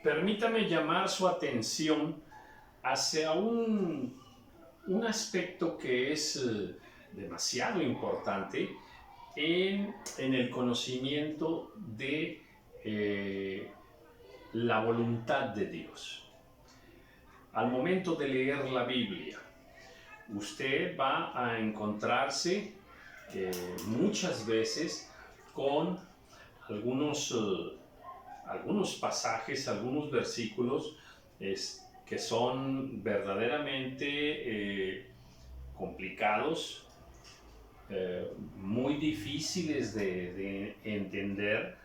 Permítame llamar su atención hacia un aspecto que es demasiado importante en el conocimiento de la voluntad de Dios. Al momento de leer la Biblia, usted va a encontrarse muchas veces con algunos pasajes, algunos versículos que son verdaderamente complicados, muy difíciles de entender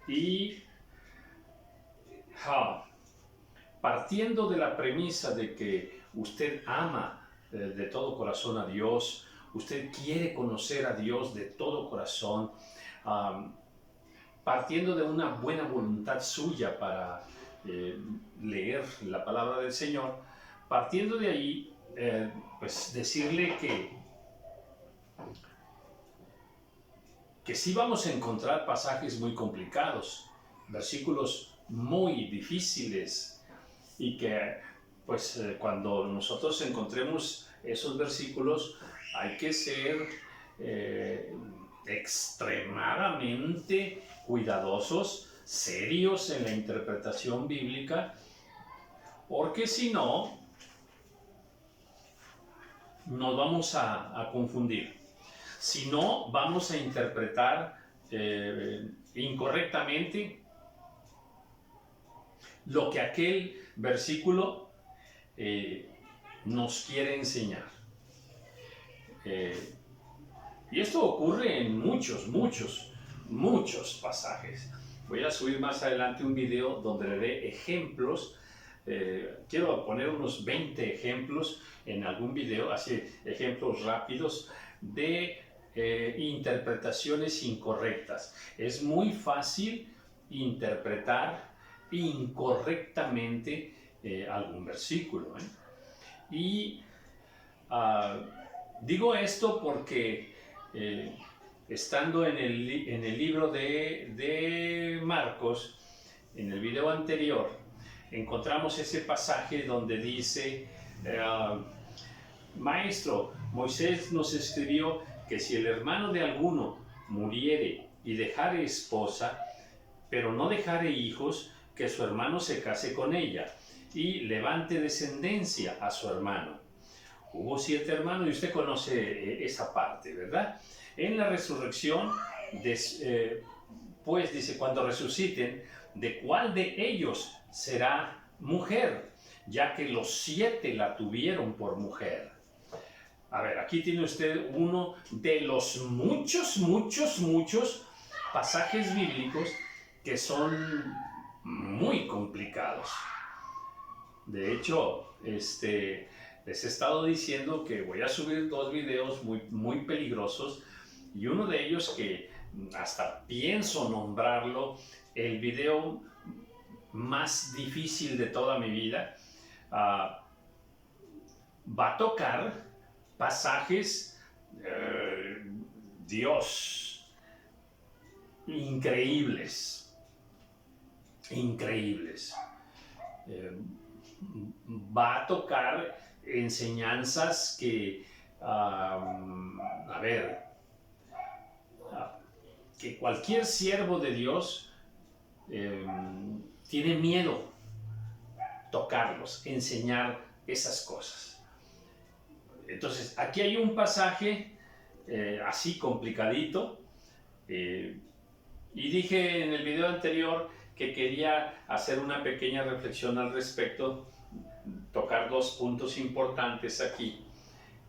y partiendo de la premisa de que usted ama de todo corazón a Dios, usted quiere conocer a Dios de todo corazón, partiendo de una buena voluntad suya para leer la palabra del Señor, partiendo de ahí, pues decirle que sí vamos a encontrar pasajes muy complicados, versículos muy difíciles, y que pues cuando nosotros encontremos esos versículos hay que ser extremadamente cuidadosos, serios en la interpretación bíblica, porque si no, nos vamos a confundir. Si no, vamos a interpretar incorrectamente lo que aquel versículo nos quiere enseñar. Y esto ocurre en muchos pasajes. Voy a subir más adelante un video donde le dé ejemplos. Quiero poner unos 20 ejemplos en algún video, así ejemplos rápidos de interpretaciones incorrectas. Es muy fácil interpretar incorrectamente algún versículo. Y digo esto porque estando en el libro de Marcos, en el video anterior, encontramos ese pasaje donde dice, Maestro, Moisés nos escribió que si el hermano de alguno muriere y dejare esposa, pero no dejare hijos, que su hermano se case con ella y levante descendencia a su hermano. Hubo 7 hermanos y usted conoce esa parte, ¿verdad? En la resurrección, pues dice, cuando resuciten, ¿de cuál de ellos será mujer? Ya que los 7 la tuvieron por mujer. A ver, aquí tiene usted uno de los muchos pasajes bíblicos que son muy complicados. De hecho, les he estado diciendo que voy a subir 2 videos muy peligrosos, y uno de ellos que hasta pienso nombrarlo el video más difícil de toda mi vida, va a tocar pasajes, Dios, increíbles. Va a tocar enseñanzas que, que cualquier siervo de Dios tiene miedo tocarlos, enseñar esas cosas. Entonces, aquí hay un pasaje así complicadito, y dije en el video anterior que quería hacer una pequeña reflexión al respecto, tocar 2 puntos importantes aquí.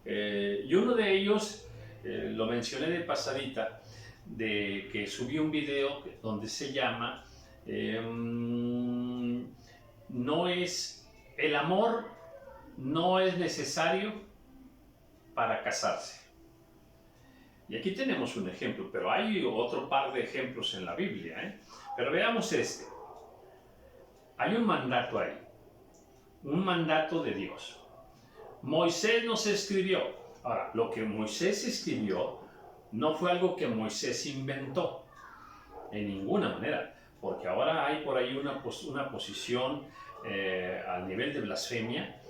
Y uno de ellos, lo mencioné de pasadita, de que subí un video donde se llama el amor no es necesario para casarse. Y aquí tenemos un ejemplo, pero hay otro par de ejemplos en la Biblia, Pero veamos este. Hay un mandato ahí, un mandato de Dios. Moisés nos escribió. Ahora, lo que Moisés escribió no fue algo que Moisés inventó, en ninguna manera. porque ahora hay por ahí una posición al nivel de blasfemia,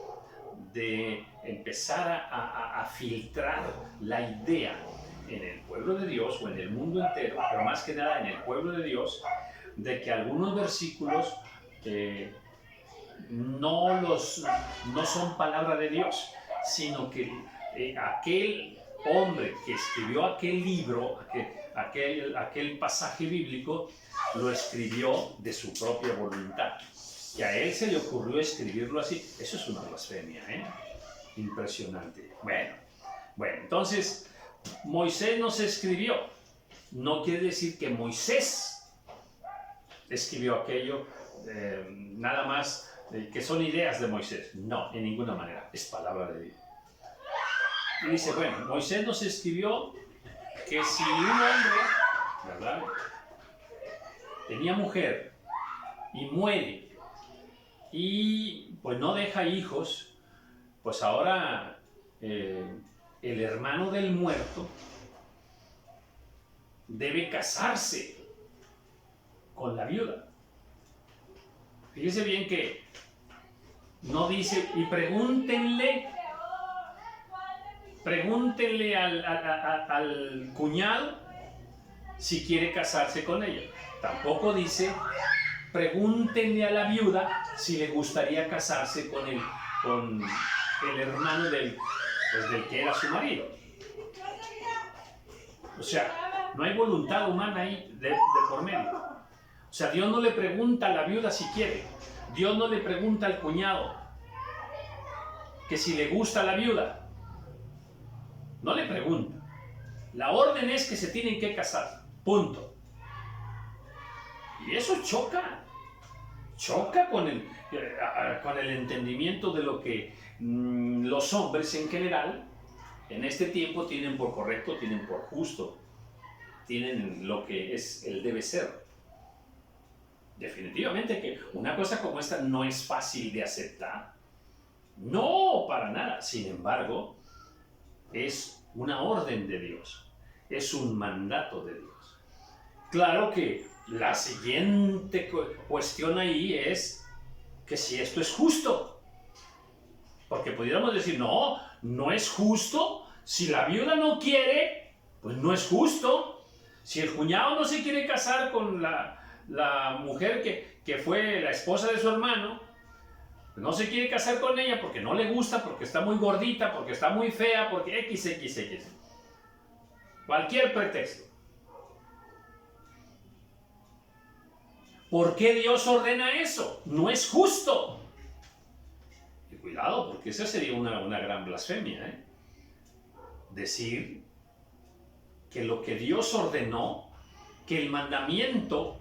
de empezar a filtrar la idea en el pueblo de Dios o en el mundo entero, pero más que nada en el pueblo de Dios, de que algunos versículos no son palabra de Dios, sino que aquel hombre que escribió aquel libro, aquel pasaje bíblico, lo escribió de su propia voluntad. Y a él se le ocurrió escribirlo así. Eso es una blasfemia, ¿eh? Impresionante. Bueno, entonces, Moisés no se escribió. No quiere decir que Moisés escribió aquello, nada más que son ideas de Moisés. No, en ninguna manera. Es palabra de Dios. Y dice, bueno, Moisés nos escribió que si un hombre, ¿verdad?, tenía mujer y muere y pues no deja hijos, pues ahora el hermano del muerto debe casarse con la viuda. Fíjese bien que no dice, y pregúntenle al cuñado si quiere casarse con ella. Tampoco dice, pregúntenle a la viuda si le gustaría casarse con el hermano del que era su marido. O sea, no hay voluntad humana ahí de por medio. O sea, Dios no le pregunta a la viuda si quiere. Dios no le pregunta al cuñado que si le gusta a la viuda. No le pregunta. La orden es que se tienen que casar. Punto. Y eso choca con el entendimiento de lo que los hombres en general en este tiempo tienen por correcto, tienen por justo, tienen lo que es el debe ser. Definitivamente que una cosa como esta no es fácil de aceptar. No, para nada. Sin embargo, es una orden de Dios. Es un mandato de Dios. Claro que la siguiente cuestión ahí es que si esto es justo. Porque pudiéramos decir, no es justo. Si la viuda no quiere, pues no es justo. Si el cuñado no se quiere casar con la mujer que fue la esposa de su hermano, no se quiere casar con ella porque no le gusta, porque está muy gordita, porque está muy fea, porque XXX. Cualquier pretexto. ¿Por qué Dios ordena eso? No es justo. Y cuidado, porque esa sería una gran blasfemia, ¿eh? Decir que lo que Dios ordenó, que el mandamiento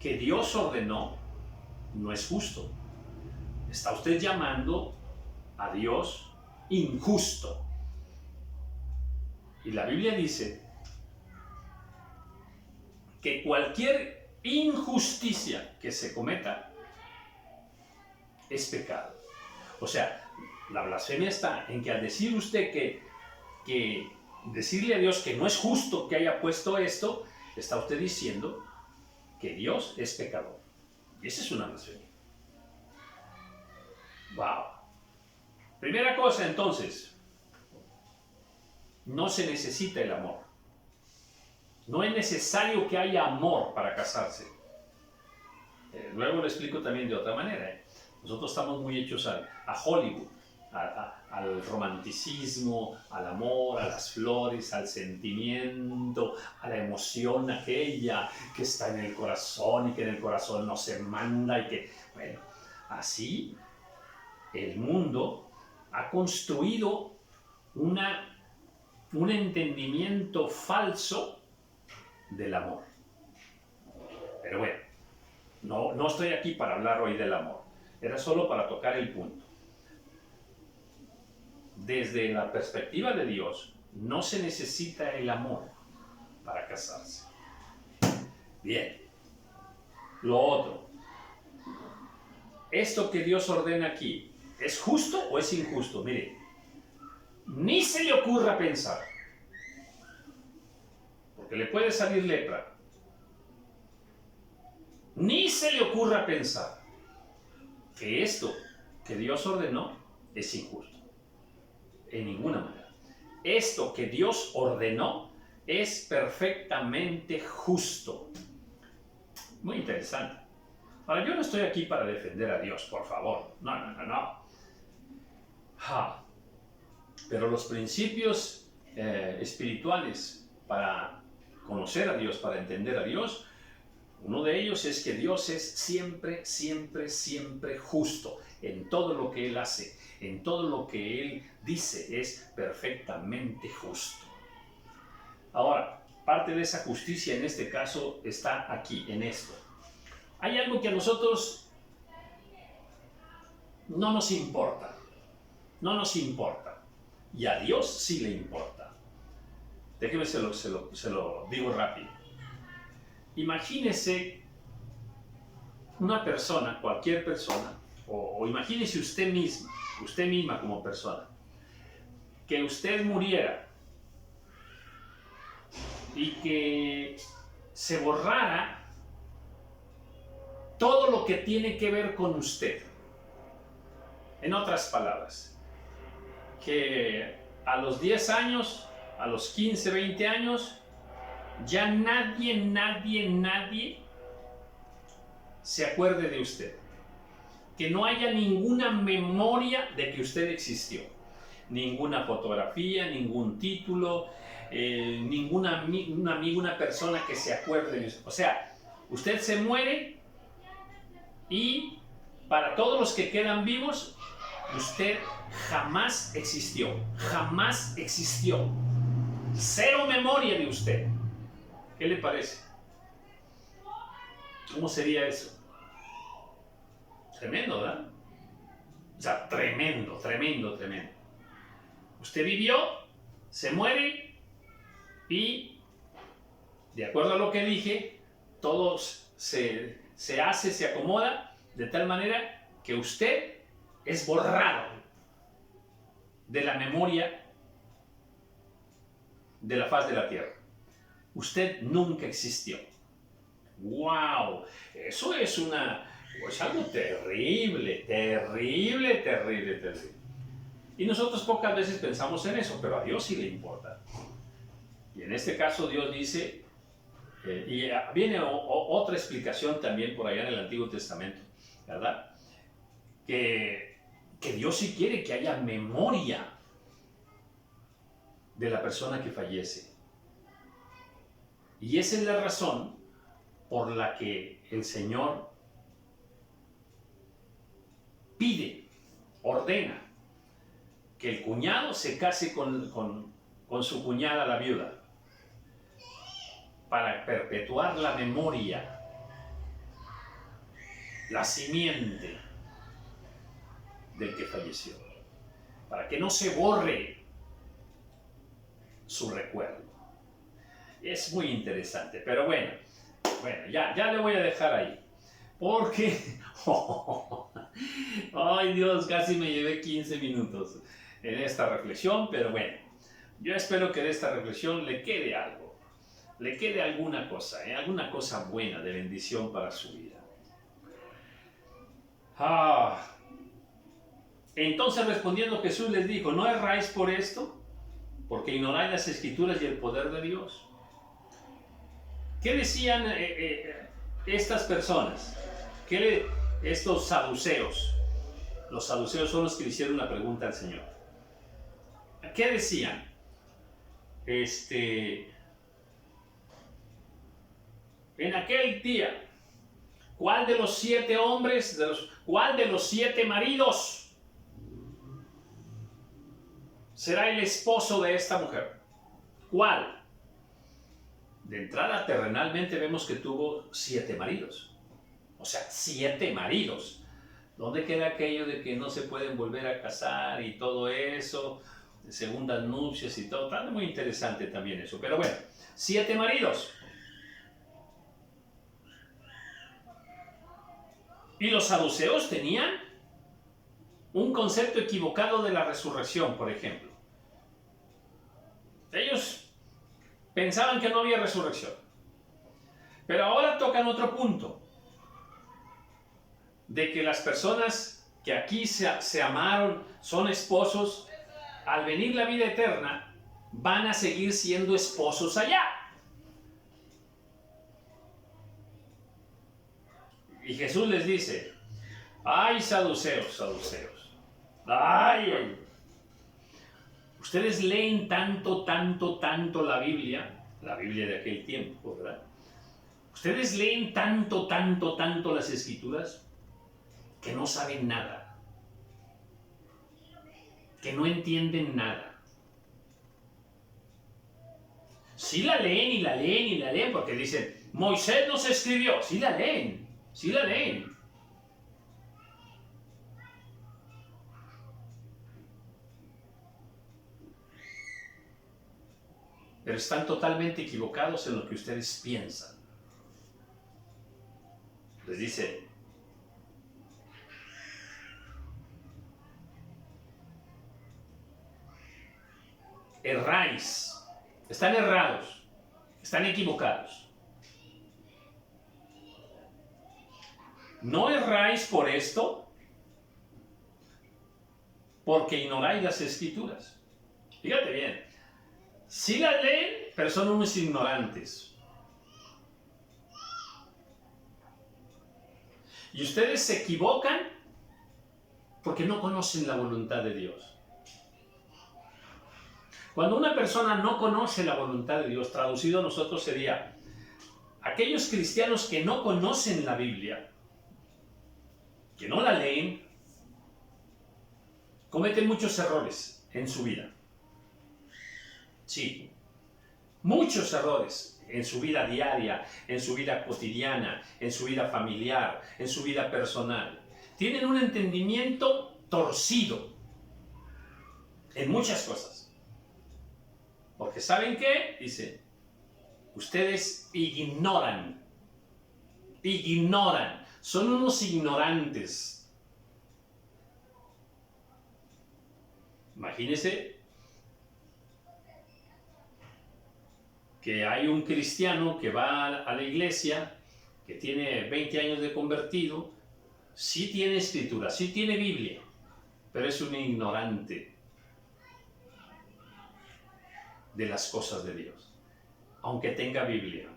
que Dios ordenó, no es justo. Está usted llamando a Dios injusto. Y la Biblia dice que cualquier injusticia que se cometa es pecado. O sea, la blasfemia está en que al decir usted que decirle a Dios que no es justo que haya puesto esto, está usted diciendo que Dios es pecador. Y esa es una blasfemia. Wow. Primera cosa, entonces, no se necesita el amor. No es necesario que haya amor para casarse. Luego lo explico también de otra manera. Nosotros estamos muy hechos a Hollywood, al romanticismo, al amor, a las flores, al sentimiento, a la emoción aquella que está en el corazón y que en el corazón no se manda y que, bueno, así el mundo ha construido un entendimiento falso del amor. Pero bueno, no estoy aquí para hablar hoy del amor. Era solo para tocar el punto. Desde la perspectiva de Dios, no se necesita el amor para casarse. Bien. Lo otro. Esto que Dios ordena aquí, ¿es justo o es injusto? Mire, ni se le ocurra pensar, porque le puede salir lepra. Ni se le ocurra pensar que esto que Dios ordenó es injusto. En ninguna manera. Esto que Dios ordenó es perfectamente justo. Muy interesante. Ahora, yo no estoy aquí para defender a Dios, por favor. No. Pero los principios espirituales para conocer a Dios, para entender a Dios, uno de ellos es que Dios es siempre, siempre, siempre justo en todo lo que Él hace, en todo lo que Él dice, es perfectamente justo. Ahora, parte de esa justicia en este caso está aquí, en esto. Hay algo que a nosotros no nos importa, y a Dios sí le importa. Déjeme se lo digo rápido. Imagínese una persona, cualquier persona, o imagínese usted misma como persona, que usted muriera y que se borrara todo lo que tiene que ver con usted. En otras palabras, que a los 10 años, a los 15, 20 años, ya nadie se acuerde de usted. Que no haya ninguna memoria de que usted existió. Ninguna fotografía, ningún título, un amigo, una persona que se acuerde de usted. O sea, usted se muere y para todos los que quedan vivos, usted jamás existió. Cero memoria de usted. ¿Qué le parece? ¿Cómo sería eso? Tremendo, ¿verdad? O sea, tremendo. Usted vivió, se muere y, de acuerdo a lo que dije, todo se acomoda de tal manera que usted es borrado de la memoria de la faz de la tierra. Usted nunca existió. ¡Wow! Eso es algo terrible. Y nosotros pocas veces pensamos en eso, pero a Dios sí le importa. Y en este caso Dios dice, y viene otra explicación también por allá en el Antiguo Testamento, ¿verdad? Que Dios sí quiere que haya memoria de la persona que fallece. Y esa es la razón por la que el Señor pide, ordena, que el cuñado se case con su cuñada, la viuda, para perpetuar la memoria, la simiente del que falleció, para que no se borre su recuerdo. Es muy interesante, pero bueno, ya le voy a dejar ahí, porque, ay Dios, casi me llevé 15 minutos en esta reflexión, pero bueno, yo espero que de esta reflexión le quede algo, le quede alguna cosa buena de bendición para su vida. Entonces respondiendo Jesús les dijo, ¿no erráis por esto? Porque ignoráis las Escrituras y el poder de Dios. ¿Qué decían estas personas? Estos saduceos. Los saduceos son los que le hicieron una pregunta al Señor. ¿Qué decían? En aquel día, ¿cuál de los 7 hombres, cuál de los 7 maridos será el esposo de esta mujer? ¿Cuál? De entrada, terrenalmente vemos que tuvo 7 maridos. O sea, 7 maridos. ¿Dónde queda aquello de que no se pueden volver a casar y todo eso? Segundas nupcias y todo. Está muy interesante también eso. Pero bueno, 7 maridos. Y los saduceos tenían un concepto equivocado de la resurrección, por ejemplo. Ellos pensaban que no había resurrección. Pero ahora tocan otro punto. de que las personas que aquí se amaron, son esposos, al venir la vida eterna, van a seguir siendo esposos allá. Y Jesús les dice, ay, saduceos, saduceos, ay, ustedes leen tanto la Biblia de aquel tiempo, ¿verdad? Ustedes leen tanto las Escrituras, que no saben nada, que no entienden nada. Sí la leen y la leen y la leen, porque dicen, Moisés nos escribió. Sí la leen, sí la leen. Pero están totalmente equivocados en lo que ustedes piensan. Les dice, erráis, están errados, están equivocados. No erráis por esto, porque ignoráis las Escrituras. Fíjate bien, sí las leen, pero son unos ignorantes. Y ustedes se equivocan porque no conocen la voluntad de Dios. Cuando una persona no conoce la voluntad de Dios, traducido a nosotros sería, aquellos cristianos que no conocen la Biblia, que no la leen, cometen muchos errores en su vida. Sí, muchos errores en su vida diaria, en su vida cotidiana, en su vida familiar, en su vida personal. Tienen un entendimiento torcido en muchas cosas. Porque ¿saben qué? Dice, ustedes ignoran, son unos ignorantes. Imagínense que hay un cristiano que va a la iglesia, que tiene 20 años de convertido, sí tiene escritura, sí tiene Biblia, pero es un ignorante de las cosas de Dios, aunque tenga Biblia.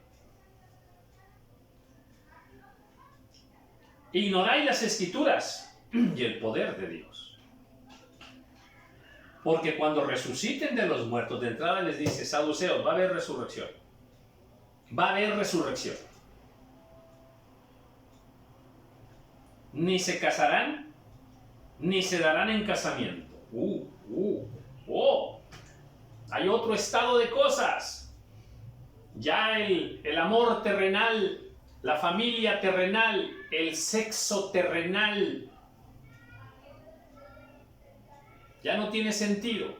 Ignoráis las Escrituras y el poder de Dios. Porque cuando resuciten de los muertos, de entrada les dice, saduceos, va a haber resurrección. Va a haber resurrección. Ni se casarán, ni se darán en casamiento. Hay otro estado de cosas. Ya el amor terrenal, la familia terrenal, el sexo terrenal, ya no tiene sentido.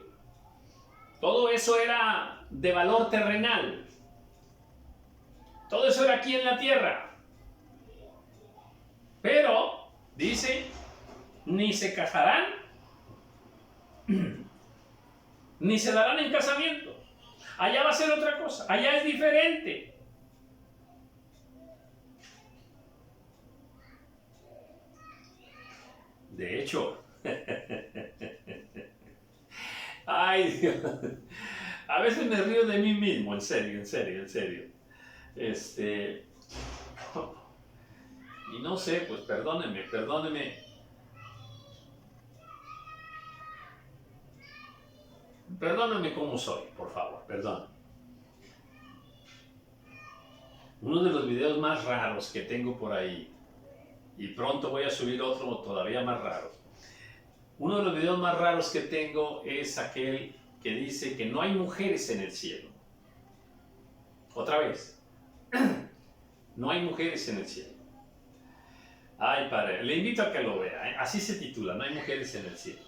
Todo eso era de valor terrenal. Todo eso era aquí en la tierra. Pero, dice, ni se casarán, ni se darán en casamiento. Allá va a ser otra cosa. Allá es diferente. De hecho, ay Dios, a veces me río de mí mismo, en serio. Y no sé, pues perdóneme. Perdóname como soy, por favor, perdón. Uno de los videos más raros que tengo por ahí, y pronto voy a subir otro todavía más raro. Uno de los videos más raros que tengo es aquel que dice que no hay mujeres en el cielo. Otra vez, no hay mujeres en el cielo. Ay, padre, le invito a que lo vea, ¿eh? Así se titula, no hay mujeres en el cielo.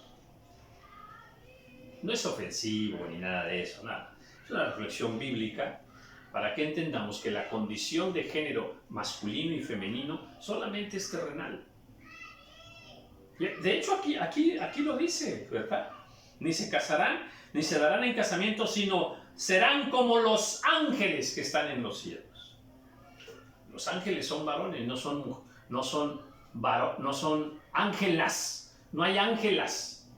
No es ofensivo ni nada de eso, nada. Es una reflexión bíblica para que entendamos que la condición de género masculino y femenino solamente es terrenal. De hecho, aquí lo dice, ¿verdad? Ni se casarán, ni se darán en casamiento, sino serán como los ángeles que están en los cielos. Los ángeles son varones, no son no son ángelas, no hay ángelas.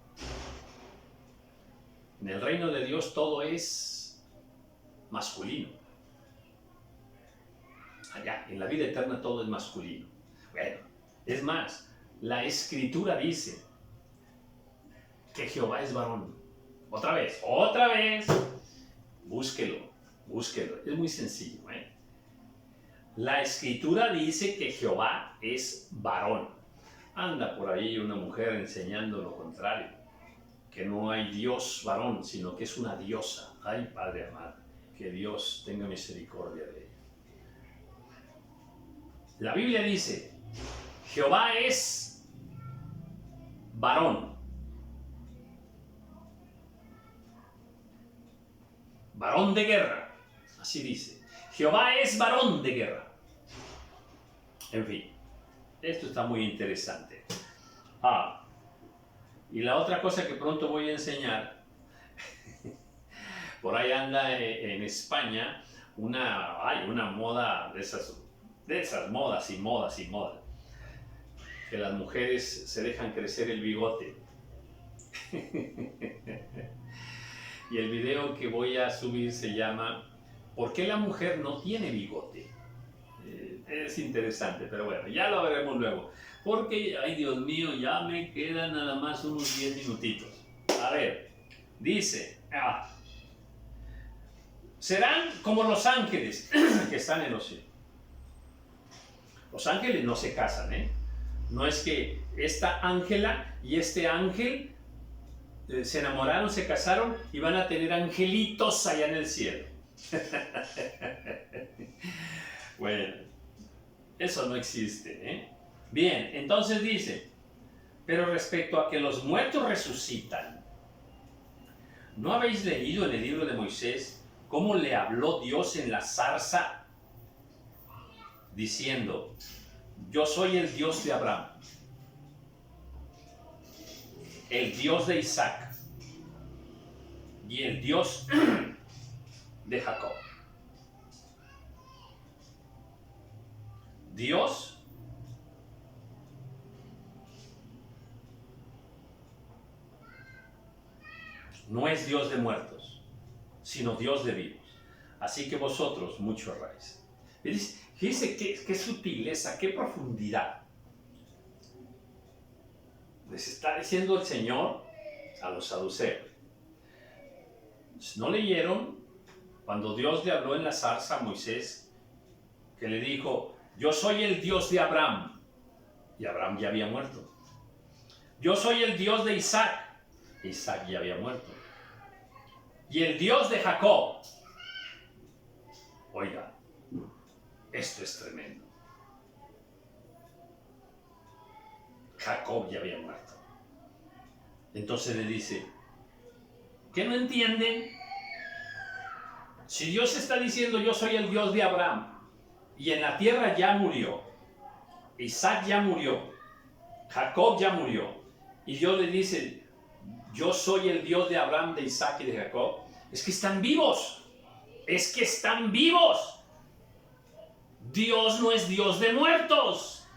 En el reino de Dios todo es masculino. Allá, en la vida eterna todo es masculino. Bueno, es más, la Escritura dice que Jehová es varón. Otra vez, búsquelo, es muy sencillo. La Escritura dice que Jehová es varón. Anda por ahí una mujer enseñando lo contrario, que no hay Dios varón, sino que es una diosa. Ay, Padre amado, que Dios tenga misericordia de ella. La Biblia dice, Jehová es varón. Varón de guerra, así dice. Jehová es varón de guerra. En fin, esto está muy interesante. Y la otra cosa que pronto voy a enseñar, por ahí anda en España una moda de esas modas, que las mujeres se dejan crecer el bigote. Y el video que voy a subir se llama ¿Por qué la mujer no tiene bigote? Es interesante, pero bueno, ya lo veremos luego. Porque, ay Dios mío, ya me quedan nada más unos 10 minutitos. A ver, dice, serán como los ángeles que están en los cielos. Los ángeles no se casan, No es que esta Ángela y este ángel se enamoraron, se casaron y van a tener angelitos allá en el cielo. Bueno, eso no existe, Bien, entonces dice, pero respecto a que los muertos resucitan, ¿no habéis leído en el libro de Moisés cómo le habló Dios en la zarza diciendo, yo soy el Dios de Abraham, el Dios de Isaac y el Dios de Jacob? Dios no es Dios de muertos, sino Dios de vivos. Así que vosotros mucho erráis. Fíjense qué sutileza, qué profundidad. Les está diciendo el Señor a los saduceos. ¿No leyeron cuando Dios le habló en la zarza a Moisés, que le dijo, yo soy el Dios de Abraham? Y Abraham ya había muerto. Yo soy el Dios de Isaac. Isaac ya había muerto. Y el Dios de Jacob. Oiga, esto es tremendo. Jacob ya había muerto. Entonces le dice, ¿qué no entienden? Si Dios está diciendo yo soy el Dios de Abraham y en la tierra ya murió, Isaac ya murió, Jacob ya murió, y Dios le dice yo soy el Dios de Abraham, de Isaac y de Jacob, es que están vivos, es que están vivos. Dios no es Dios de muertos.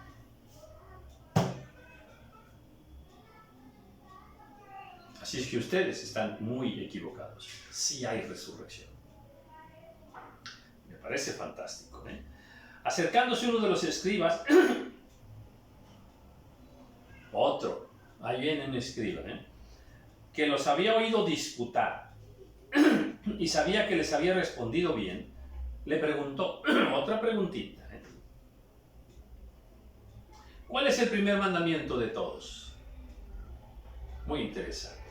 Así es que ustedes están muy equivocados. Sí hay resurrección. Me parece fantástico, Acercándose uno de los escribas, otro, ahí viene un escriba, que los había oído disputar y sabía que les había respondido bien, le preguntó otra preguntita. ¿Cuál es el primer mandamiento de todos? Muy interesante,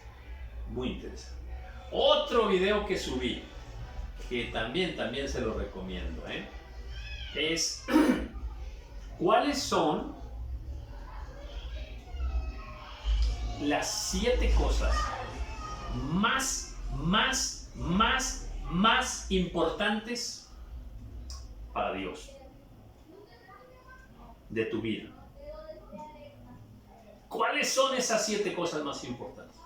muy interesante. Otro video que subí, que también se lo recomiendo, es ¿cuáles son las 7 cosas más importantes para Dios de tu vida? ¿Cuáles son esas 7 cosas más importantes?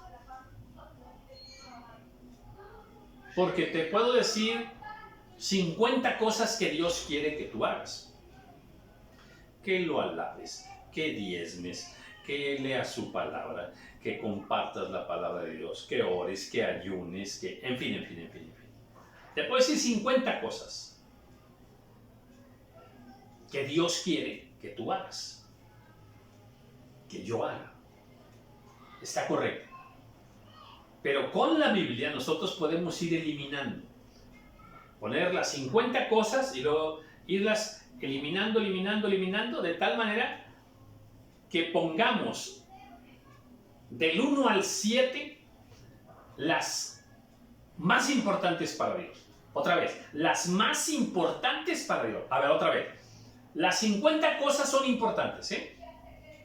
Porque te puedo decir 50 cosas que Dios quiere que tú hagas. Que lo alabes, que diezmes, que leas su palabra, que compartas la palabra de Dios, que ores, que ayunes, que en fin. Te puedo decir 50 cosas que Dios quiere que tú hagas, que yo haga. Está correcto. Pero con la Biblia nosotros podemos ir eliminando. Poner las 50 cosas y luego irlas eliminando, de tal manera que pongamos del 1 al 7 las más importantes para Dios. Otra vez, las más importantes para Dios. A ver, otra vez. Las 50 cosas son importantes, ¿eh?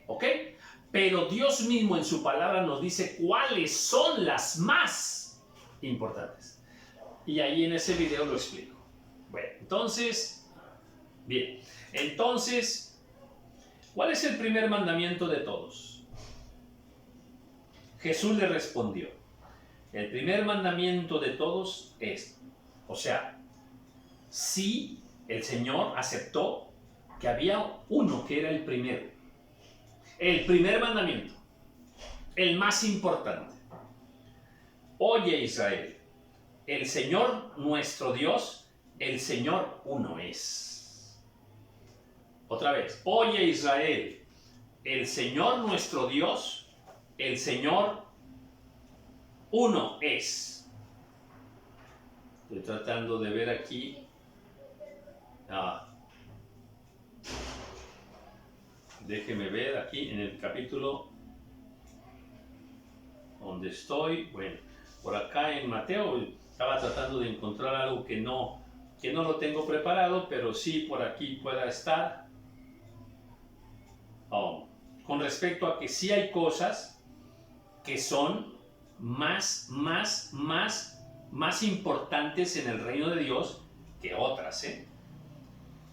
¿Ok? Pero Dios mismo en su palabra nos dice cuáles son las más importantes. Y ahí en ese video lo explico. Bueno, entonces, bien. Entonces, ¿cuál es el primer mandamiento de todos? Jesús le respondió. El primer mandamiento de todos es, o sea, sí, el Señor aceptó que había uno que era el primero. El primer mandamiento, el más importante. Oye Israel, el Señor nuestro Dios, el Señor uno es. Otra vez, oye Israel, el Señor nuestro Dios, el Señor uno es. Estoy tratando de ver aquí. Déjeme ver aquí en el capítulo donde estoy. Bueno, por acá en Mateo estaba tratando de encontrar algo que no lo tengo preparado, pero sí por aquí pueda estar. Con respecto a que sí hay cosas que son más importantes en el reino de Dios que otras, ¿eh?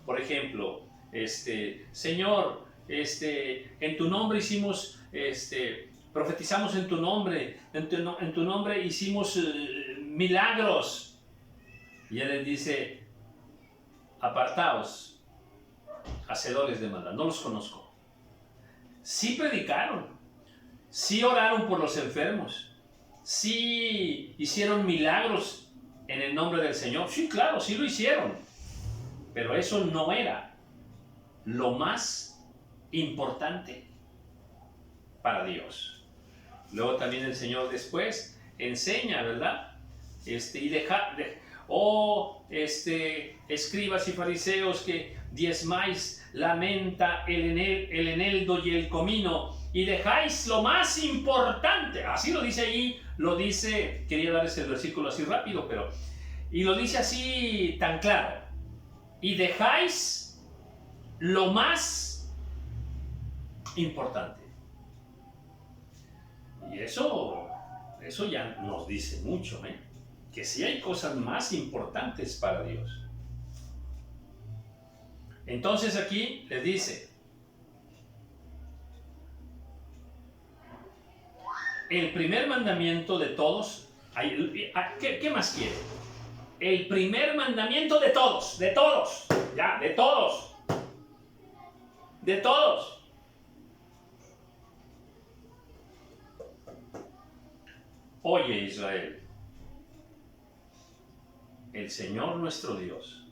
Por ejemplo, Señor, en tu nombre hicimos, profetizamos en tu nombre, en tu nombre hicimos milagros. Y Él les dice, apartaos, hacedores de maldad, no los conozco. Sí predicaron, sí oraron por los enfermos, sí hicieron milagros en el nombre del Señor. Sí, claro, sí lo hicieron. Pero eso no era lo más importante para Dios. Luego también el Señor después enseña, ¿verdad? Escribas y fariseos que diezmáis la menta, el eneldo y el comino, y dejáis lo más importante. Así lo dice ahí, lo dice, quería darles el versículo así rápido, pero, y lo dice así tan claro. Y dejáis lo más importante. Y eso ya nos dice mucho, ¿eh? Que sí hay cosas más importantes para Dios. Entonces aquí les dice, el primer mandamiento de todos, ¿qué más quiere? El primer mandamiento de todos, de todos. Oye Israel, el Señor nuestro Dios,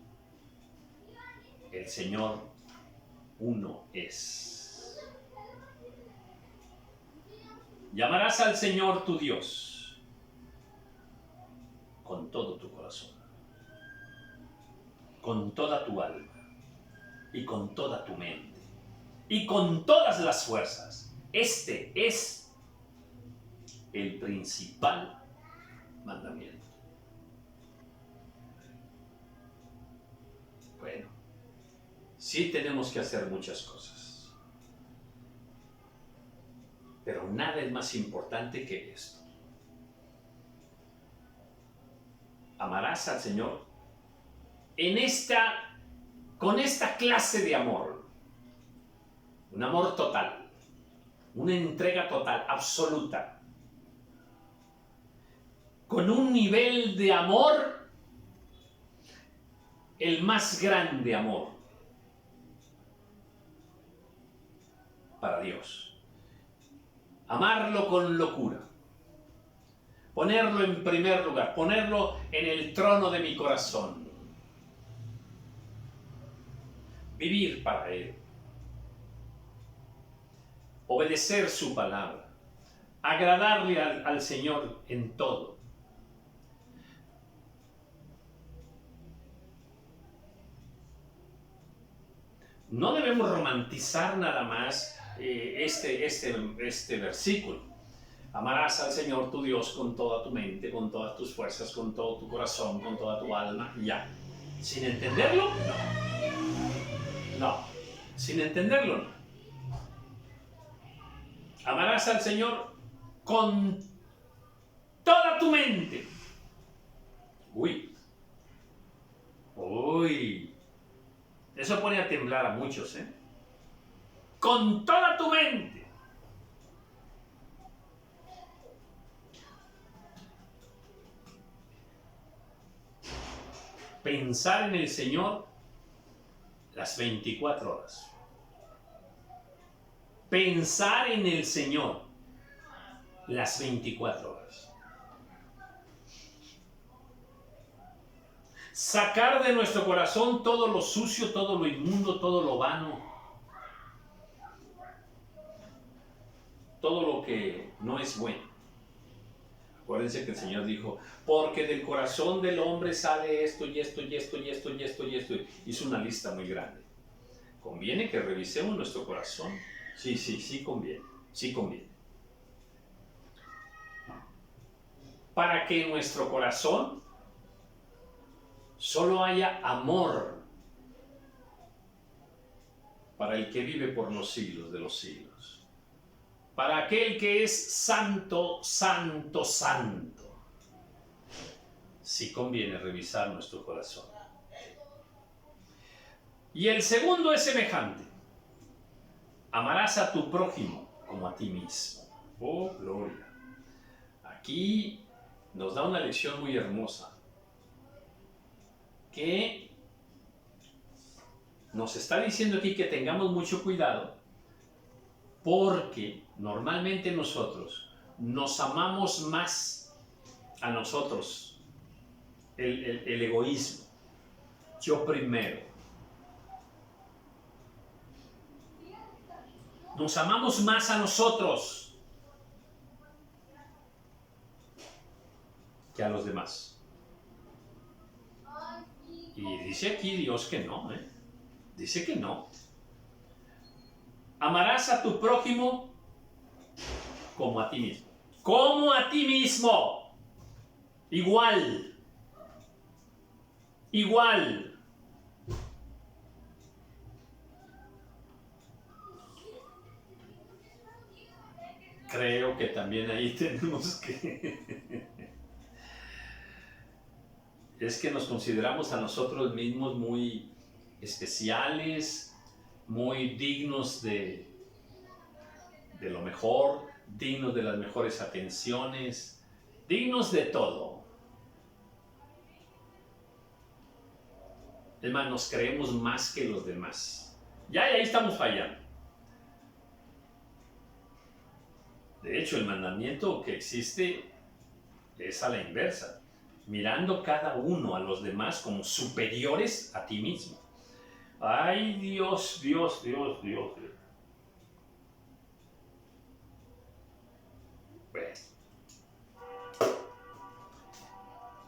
el Señor uno es. Llamarás al Señor tu Dios con todo tu corazón, con toda tu alma y con toda tu mente y con todas las fuerzas. Este es el principal mandamiento. Bueno, sí tenemos que hacer muchas cosas, pero nada es más importante que esto. Amarás al Señor con esta clase de amor, un amor total, una entrega total, absoluta, con un nivel de amor, el más grande amor. para Dios. Amarlo con locura. Ponerlo en primer lugar, ponerlo en el trono de mi corazón. Vivir para Él. Obedecer su palabra. Agradarle al Señor en todo. No debemos romantizar nada más este versículo. Amarás al Señor tu Dios con toda tu mente, con todas tus fuerzas, con todo tu corazón, con toda tu alma, ya. ¿Sin entenderlo? No. No. Sin entenderlo, no. Amarás al Señor con toda tu mente. Uy. Eso pone a temblar a muchos, ¿eh? Con toda tu mente. Pensar en el Señor las 24 horas. Pensar en el Señor las 24 horas. Sacar de nuestro corazón todo lo sucio, todo lo inmundo, todo lo vano. Todo lo que no es bueno. Acuérdense que el Señor dijo, porque del corazón del hombre sale esto y esto y esto y esto y esto y esto. Hizo una lista muy grande. ¿Conviene que revisemos nuestro corazón? Sí conviene. Sí conviene. Para que en nuestro corazón solo haya amor para el que vive por los siglos de los siglos. Para aquel que es santo, santo, santo. Sí conviene revisar nuestro corazón. Y el segundo es semejante. Amarás a tu prójimo como a ti mismo. Oh, gloria. Aquí nos da una lección muy hermosa. Que nos está diciendo aquí que tengamos mucho cuidado. Porque normalmente nosotros nos amamos más a nosotros. El egoísmo. Yo primero. Nos amamos más a nosotros que a los demás. Y dice aquí Dios que no, ¿eh? Dice que no. Amarás a tu prójimo como a ti mismo. Como a ti mismo. Igual. Igual. Creo que también ahí tenemos que... Es que nos consideramos a nosotros mismos muy especiales, muy dignos de lo mejor, dignos de las mejores atenciones, dignos de todo. Es más, nos creemos más que los demás. Ya ahí estamos fallando. De hecho, el mandamiento que existe es a la inversa, mirando cada uno a los demás como superiores a ti mismo. Ay, Dios. Bueno,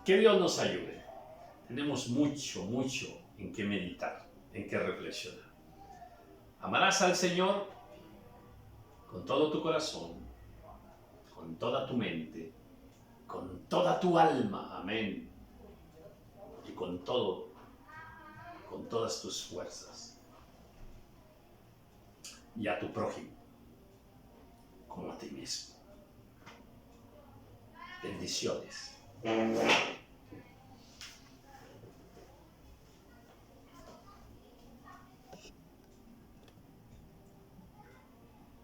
que Dios nos ayude. Tenemos mucho en qué meditar, en qué reflexionar. Amarás al Señor con todo tu corazón, con toda tu mente, con toda tu alma, amén, y con todas tus fuerzas, y a tu prójimo, como a ti mismo. Bendiciones.